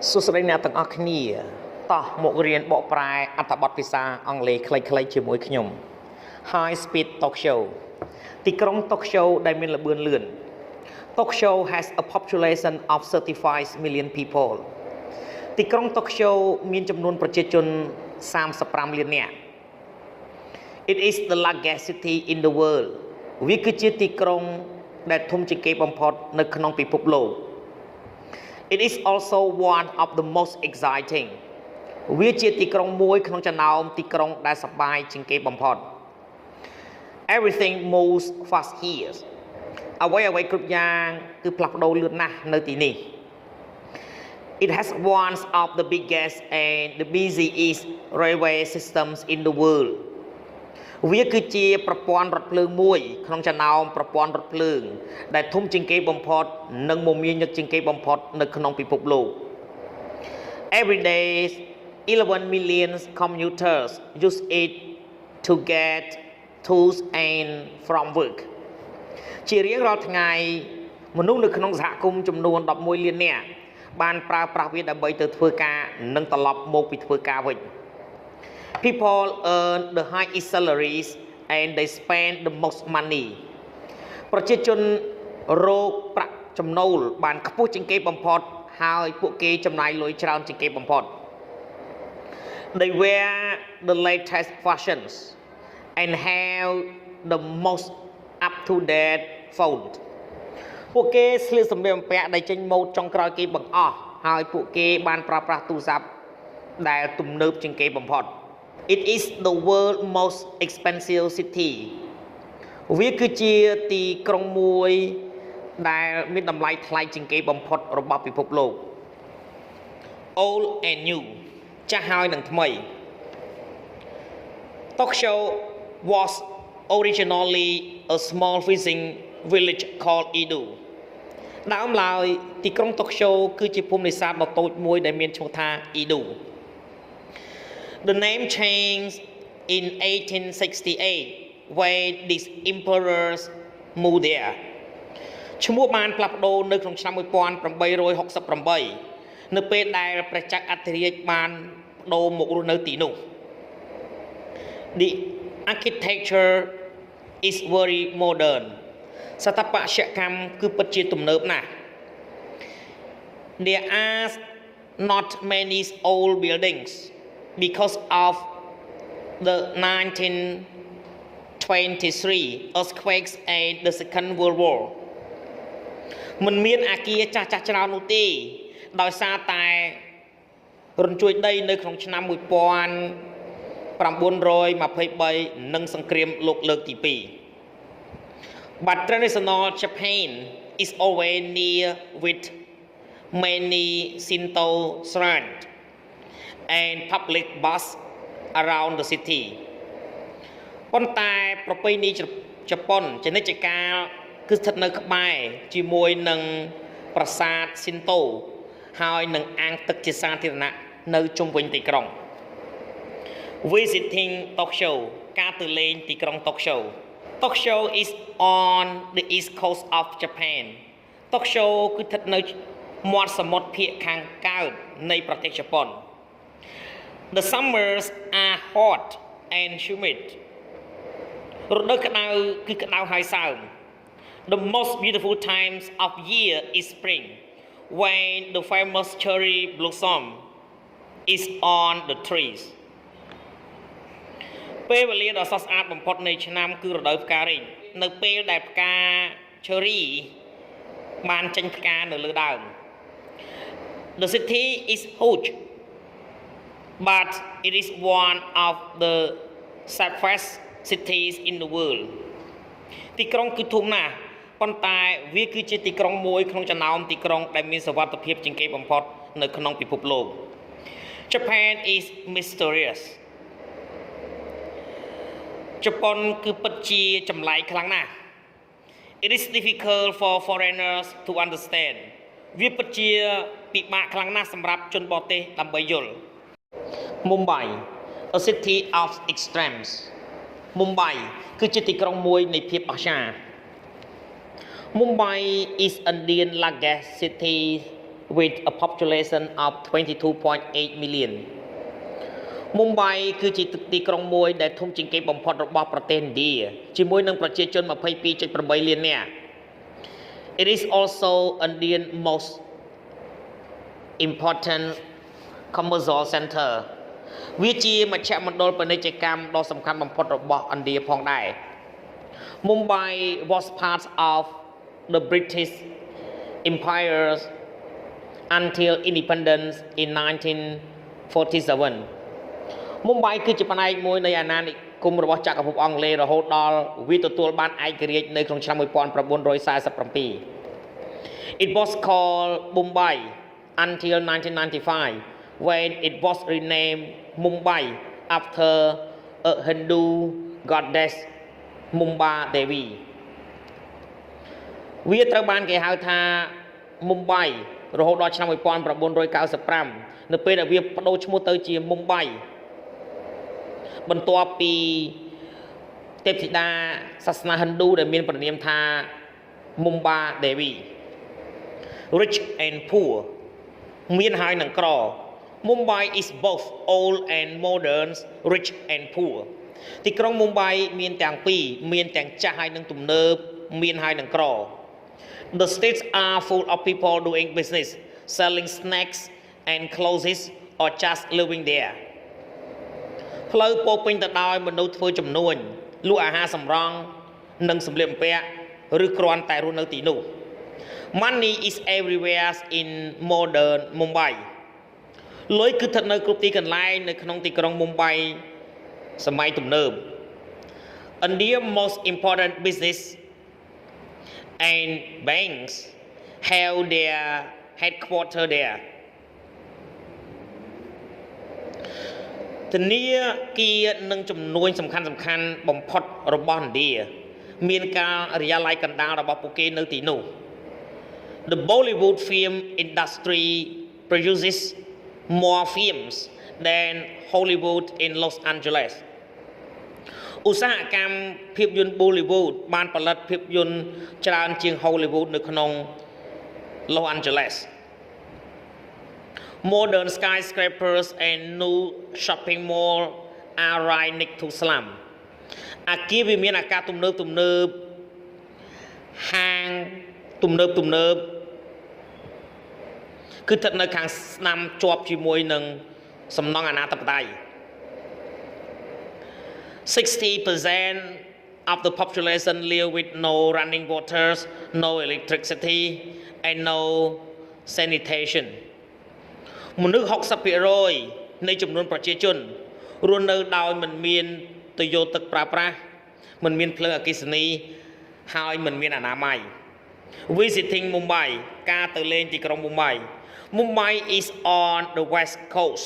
សួស្តីអ្នកទាំងអស់គ្នាតោះមករៀនបកប្រែអត្ថបទភាសាអង់គ្លេសខ្លីៗជាមួយខ្ញុំ High Speed Talk Show ទីក្រុង Tokyo ដែលមានល្បឿនលឿន Tokyo has a population of 35 million people ទីក្រុង Tokyo មានចំនួនប្រជាជន35លាននាក់ It is the largest city in the world វាគឺជាទីក្រុងដែលធំជាងគេបំផុតនៅក្នុងពិភពលោក It is also one of the most exciting វាជាទីក្រុងមួយក្នុងចំណោមទីក្រុងដែលសប្បាយជាងគេបំផុត Everything moves fast here អ្វីគ្រប់យ៉ាងគឺផ្លាស់ប្ដូរលឿនណាស់នៅទីនេះ It has one of the biggest and the busiest railway systems in the world វាគឺជាប្រព័ន្ធរថភ្លើងមួយក្នុងចំណោមប្រព័ន្ធរថភ្លើងដែលធំជាងគេបំផុតនិងមមាញឹកជាងគេបំផុតនៅក្នុងពិភពលោក Every day 11 million commuters use it to get to and from work ជារៀងរាល់ថ្ងៃមនុស្សនៅក្នុងសហគមន៍ចំនួន11លាននាក់បានប្រើប្រាស់វាដើម្បីទៅធ្វើការនិងត្រឡប់មកពីធ្វើការវិញPeople earn the highest salaries and they spend the most money ប្រជាជនរកប្រាក់ចំណូលបានខ្ពស់ជាងគេបំផុតហើយពួកគេចំណាយលុយច្រើនជាងគេបំផុត They wear the latest fashions and have the most up to date phone ពួកគេស្លៀកសម្លៀកបំពាក់ដែលចេញម៉ូដចុងក្រោយគេបង្អស់ហើយពួកគេបានប្រើប្រាស់ទូរស័ព្ទដែលទំនើបជាងគេបំផុតIt is the world's most expensive city វាគឺជាទីក្រុងមួយដែលមានតម្លៃថ្លៃជាងគេបំផុតរបស់ពិភពលោក Old and new ចាស់ហើយនិងថ្មី Tokyo was originally a small fishing village called Edo ដើមឡើយទីក្រុង Tokyo គឺជាភូមិនេសាទដ៏តូចមួយដែលមានឈ្មោះថា Edo The name changed in 1868 when these emperors moved there. ឈ្មោះបានផ្លាស់ប្ដូរនៅក្នុងឆ្នាំ1868នៅពេលដែលព្រះចក្រអធិរាជបានប្ដូរមករស់នៅទីនោះ The architecture is very modern. ស្ថាបត្យកម្មគឺពិតជាទំនើបណាស់ There are not many old buildings because of the 1923 earthquakes and the Second World War មិនមានអគារចាស់ច្រើននោះទេដោយសារតែរញ្ជួយដីនៅក្នុងឆ្នាំ1923និងសង្គ្រាមលោកលើកទី2 But traditional Japan is always near with many Shinto shrines and public bus around the city ប៉ុន្តែប្រពៃណីជប៉ុនជានិច្ចកាលគឺស្ថិតនៅក្បែរជាមួយនឹងប្រាសាទ Shinto ហើយនឹងអាងទឹកជាសាធារណៈនៅជុំវិញទីក្រុង Visiting Tokyo ការទៅលេងទីក្រុង Tokyo is on the east coast of Japan Tokyo គឺស្ថិតនៅមាត់សមុទ្រភាគខាងកើតនៃប្រទេសជប៉ុនThe summers are hot and humid. រដូវក្តៅគឺក្តៅហើយសើម The most beautiful times of year is spring when the famous cherry blossom is on the trees. ពេលវេលាដ៏ស្រស់ស្អាតបំផុតនៃឆ្នាំគឺរដូវផ្ការីកនៅពេលដែលផ្កា cherry បានចេញផ្កានៅលើដើម The city is huge but it is one of the safest cities in the world ទីក្រុងគឺធំណាស់ប៉ុន្តែវាគឺជាទីក្រុងមួយក្នុងចំណោមទីក្រុងដែលមានសុវត្ថិភាពជាងគេបំផុតនៅក្នុងពិភពលោក Japan is mysterious ជប៉ុនគឺពិតជាចម្លែកខ្លាំងណាស់ It is difficult for foreigners to understand វាពិតជាពិបាកខ្លាំងណាស់សម្រាប់ជនបរទេសដើម្បីយល់Mumbai a city of extremes Mumbai គឺជាទីក្រុងមួយនៃភាពអស្ចារ្យ Mumbai is India's largest city with a population of 22.8 million Mumbai គឺជាទីក្រុងមួយដែលធំជាងគេបំផុតរបស់ប្រទេសឥណ្ឌាជាមួយនឹងប្រជាជន 22.8 លាននាក់ It is also India's most important commercial center វាជាមជ្ឈមណ្ឌលពាណិជ្ជកម្មដ៏សំខាន់បំផុតរបស់ឥណ្ឌាផងដែរ Mumbai was part of the British Empire until independence in 1947 Mumbai គឺជាផ្នែកមួយនៃអាណានិគមរបស់ចក្រភពអង់គ្លេសរហូតដល់វាទទួលបានឯករាជ្យនៅក្នុងឆ្នាំ 1947 It was called Mumbai until 1995 when it was renamed Mumbai after a Hindu goddess Mumbai Devi វាត្រូវបានគេហៅថា Mumbai រហូតដល់ឆ្នាំ 1995 នៅពេលដែលវាបដូរឈ្មោះទៅជា Mumbai បន្ទាប់ពីទេពធីតាសាសនាហិណ្ឌូដែលមានព្រះនាមថា Mumbai Devi Rich and poor មានហើយនិងក្រ Mumbai is both old and modern rich and poor ទីក្រុង Mumbai មានទាំងពីរមានទាំងចាស់ហើយនិងទំនើបមានហើយនិងក្រ The streets are full of people doing business selling snacks and clothes or just living there ផ្លូវពោពេញទៅដោយមនុស្សធ្វើចំនួនលក់អាហារសម្រង់និងសម្លៀកបំពាក់ឬគ្រាន់តែរស់នៅទីនោះ Money is everywhere in modern Mumbai លុយគឺស្ថិតនៅគ្រប់ទីកន្លែងនៅក្នុងទីក្រុង Mumbai សម័យទំនើប India's most important business and banks have their headquarters there ធនាគារនិងជំនួយសំខាន់ៗបំផុតរបស់ឥណ្ឌាមានការិយាល័យកណ្ដាលរបស់ពួកគេនៅទីនោះ The Bollywood film industry produces more films than Hollywood in Los Angeles ឧស្សាហកម្មភាពយន្ត Bollywood បានផលិតភាពយន្តច្រើនជាង Hollywood នៅក្នុង Los Angeles Modern skyscrapers and new shopping mall are right next to slum អាគារវាមានអាកាសទំនើបហាងទំនើបគឺស្ថិតនៅខាងស្ដាំជាប់ជាមួយនឹងសំណង់អនាធិបតេយ្យ 60% of the population live with no running waters, no electricity and no sanitation មនុស្ស 60% នៃចំនួនប្រជាជនរស់នៅដោយមិនមានទុយោទឹកប្រើប្រាស់មិនមានភ្លើងអគ្គិសនីហើយមិនមានអនាម័យ Visiting Mumbai ការទៅលេងទីក្រុង Mumbai is on the west coast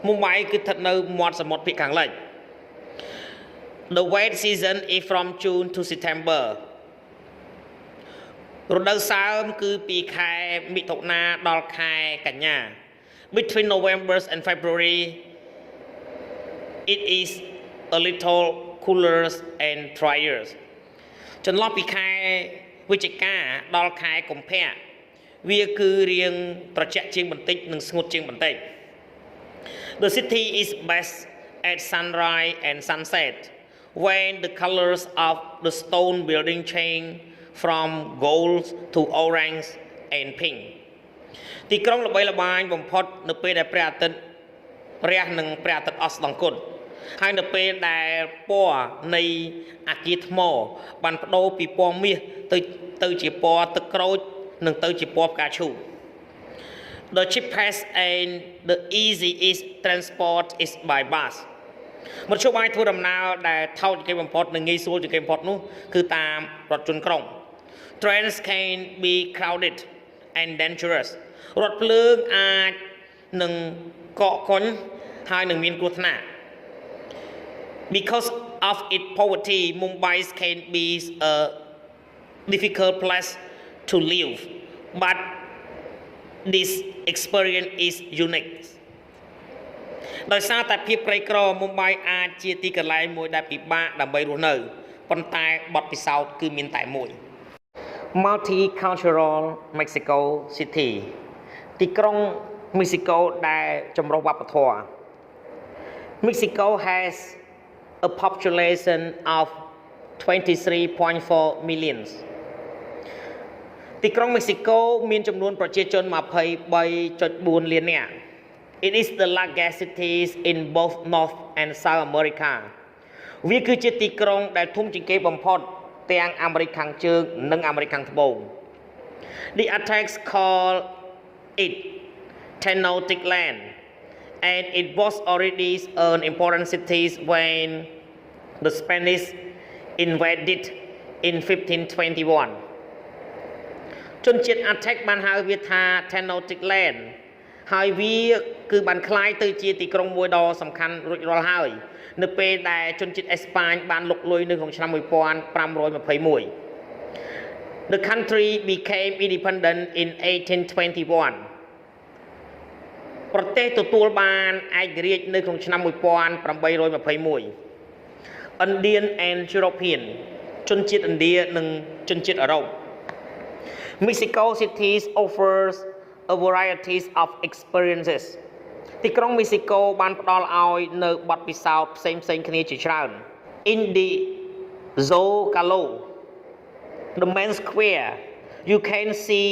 Mumbai គឺស្ថិតនៅមាត់សមុទ្រភាគខាងលិច The wet season is from June to September រដូវសើមគឺពីខែមិថុនាដល់ខែកញ្ញា Between November and February it is a little cooler and drier ចន្លោះពីខែវិច្ឆិកាដល់ខែកុម្ភៈវាគឺរាងត្រជាក់ជាងបន្តិចនិងស្ងួតជាងបន្តិច The city is best at sunrise and sunset when the colors of the stone building change from gold to orange and pink ទីក្រុងល្បីល្បាញបំផុតនៅពេលដែលព្រះអាទិត្យរះនិងព្រះអាទិត្យអស្តង្គតហើយនៅពេលដែលពណ៌នៃអាគារថ្មបានបដូរពីពណ៌មាសទៅជាពណ៌ទឹកក្រូចនិងទៅជាពណ៌ផ្កាឈូក The cheapest and the easiest transport is by bus មធ្យោបាយធ្វើដំណើរដែលថោកជាងគេបំផុតនិងងាយស្រួលជាងគេបំផុតនោះគឺតាមរថយន្តក្រុង Trains can be crowded and dangerous រថភ្លើងអាចនឹងកកកុញហើយនឹងមានគ្រោះថ្នាក់ Because of its poverty Mumbai can be a difficult place to live but this experience is unique ដោយសារតែភាពក្រីក្រ Mumbai អាចជាទីកន្លែងមួយដែលពិបាកដើម្បីរស់នៅប៉ុន្តែបទពិសោធន៍គឺមានតែមួយ Multicultural Mexico City ទីក្រុង Mexico ដែលចម្រុះវប្បធម៌ Mexico has a population of 23.4 million ទីក្រុង Mexico មានចំនួនប្រជាជន 23.4 លាននាក់ It is the largest cities in both North and South America វាគឺជាទីក្រុងដែលធំជាងគេបំផុតទាំងអាមេរិកខាងជើងនិងអាមេរិកខាងត្បូង The attacks call it Tenochtitlan and it was already an important city when the Spanish invaded in 1521 ជនជាតិ attack បានហៅវាថា Tenochtitlan ហើយវាគឺបានคล้ายទៅជាទីក្រុងមួយដ៏សំខាន់រួចរាល់ហើយនៅពេលដែលជនជាតិអេស្ប៉ាញបានលុកលុយនៅក្នុងឆ្នាំ 1521 The country became independent in 1821 ប្រទេសទទួលបានឯករាជ្យនៅក្នុងឆ្នាំ 1821 Indian and European ជនជាតិឥណ្ឌានិងជនជាតិអឺរ៉ុប Mexico cities offers a variety of experiences ទីក្រុង Mexico បានផ្ដល់ឲ្យនៅបទពិសោធន៍ផ្សេងៗគ្នាជាច្រើន In the Zocalo the main square you can see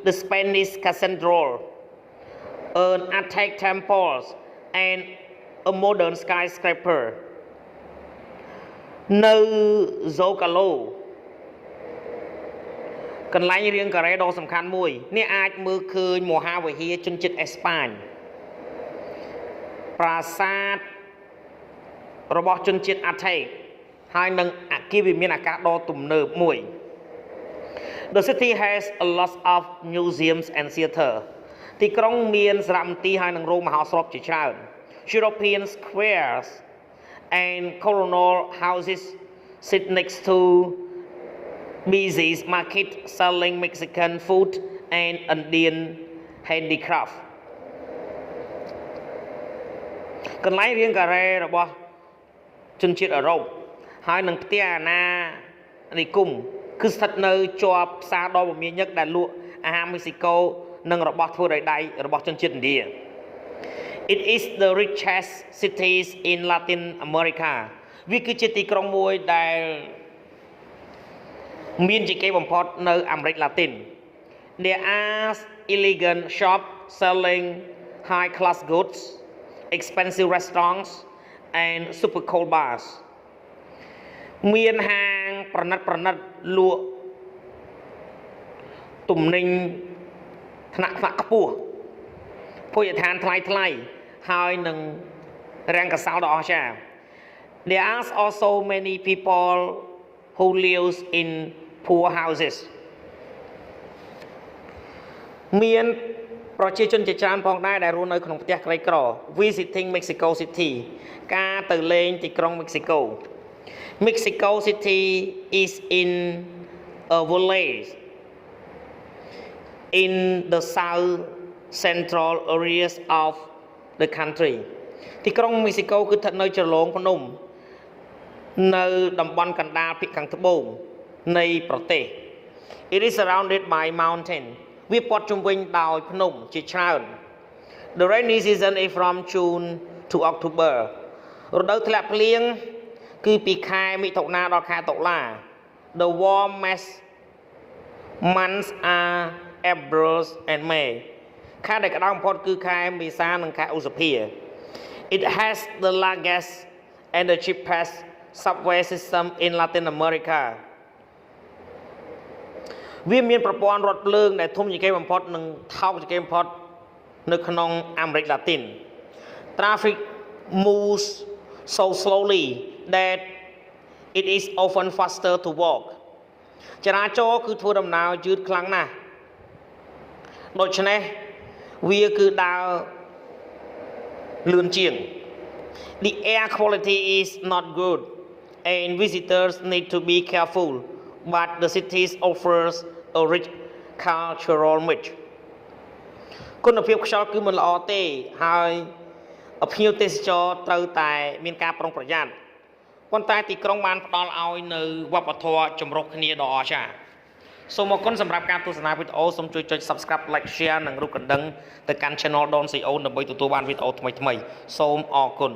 the Spanish cathedral an Aztec temples and a modern skyscraper នៅ Zocalo កន្លែងរាងការ៉េដ៏សំខាន់មួយអ្នកអាចមើលឃើញមហាវិហារជនជាតិអេស្ប៉ាញប្រាសាទរបស់ជនជាតិអាថេកហើយនិងអគារវិមានអាកាសដ៏ទំនើបមួយ The city has a lot of museums and theater ទីក្រុងមានសារមន្ទីរហើយនិងរោងមហោស្រពជាច្រើន European squares and colonial houses sit next to busy market selling Mexican food and Indian handicraft កន្លែងរាងការ៉េរបស់ជនជាតិអឺរ៉ុបហើយនឹងផ្ទះអាណានិគមគឺស្ថិតនៅជាប់ផ្សារដ៏មមាញឹកដែលលក់អាហារមេស៊ីកូនិងរបស់ធ្វើដោយដៃរបស់ជនជាតិឥណ្ឌា It is the richest cities in Latin America វាគឺជាទីក្រុងមួយដែលមានជាគេបំផុតនៅអាមេរិកឡាទីន There are elegant shops selling high class goods expensive restaurants and super cool bars មានហាងប្រណិតលក់ទំនិញថ្នាក់ខ្ពស់ភោជនីយដ្ឋានថ្លៃហើយនឹងរាងកាសោដ៏អស្ចារ្យ There are also many people who live in poor houses មានប្រជាជនជាច្រើនផងដែរដែលរស់នៅក្នុងផ្ទះក្រីក្រ Visiting Mexico City ការទៅលេងទីក្រុង Mexico Mexico City is in a village in the south central areas of the country ទីក្រុង Mexico គឺស្ថិតនៅជ្រលងភ្នំនៅតំបន់កណ្ដាលភាគខាងត្បូងនៃប្រទេស It is surrounded by mountain វាព័ទ្ធជុំវិញដោយភ្នំជាច្រើន The rainy season is from June to October រដូវធ្លាក់ភ្លៀងគឺពីខែមិថុនាដល់ខែតុលា The warmest months are April and May ខែដែលក្តៅបំផុតគឺខែមេសានិងខែឧសភា It has the largest and the cheapest subway system in Latin America វាមានប្រព័ន្ធរថភ្លើងដែលធំជាងគេបំផុតនិងថោកជាងគេបំផុតនៅក្នុងអាមេរិកឡាទីន Traffic moves so slowly that it is often faster to walk ចរាចរណ៍គឺធ្វើដំណើរយឺតខ្លាំងណាស់ដូច្នេះវាគឺដើរលឿនជាង The air quality is not good and visitors need to be careful but the city offers a rich cultural mix គុណភាពខ្យល់គឺមិនល្អទេហើយភ្ញៀវទេសចរត្រូវតែមានការប្រុងប្រយ័ត្នប៉ុន្តែទីក្រុងបានផ្ដល់ឲ្យនៅវប្បធម៌ចម្រុះគ្នាដ៏អស្ចារ្យ សូមអរគុណសម្រាប់ការទស្សនាវីដេអូសូមជួយចុច Subscribe Like Share និងរូបកណ្ដឹងទៅកាន់ Channel Don Sreyoun ដើម្បីទទួលបានវីដេអូថ្មីៗសូមអរគុណ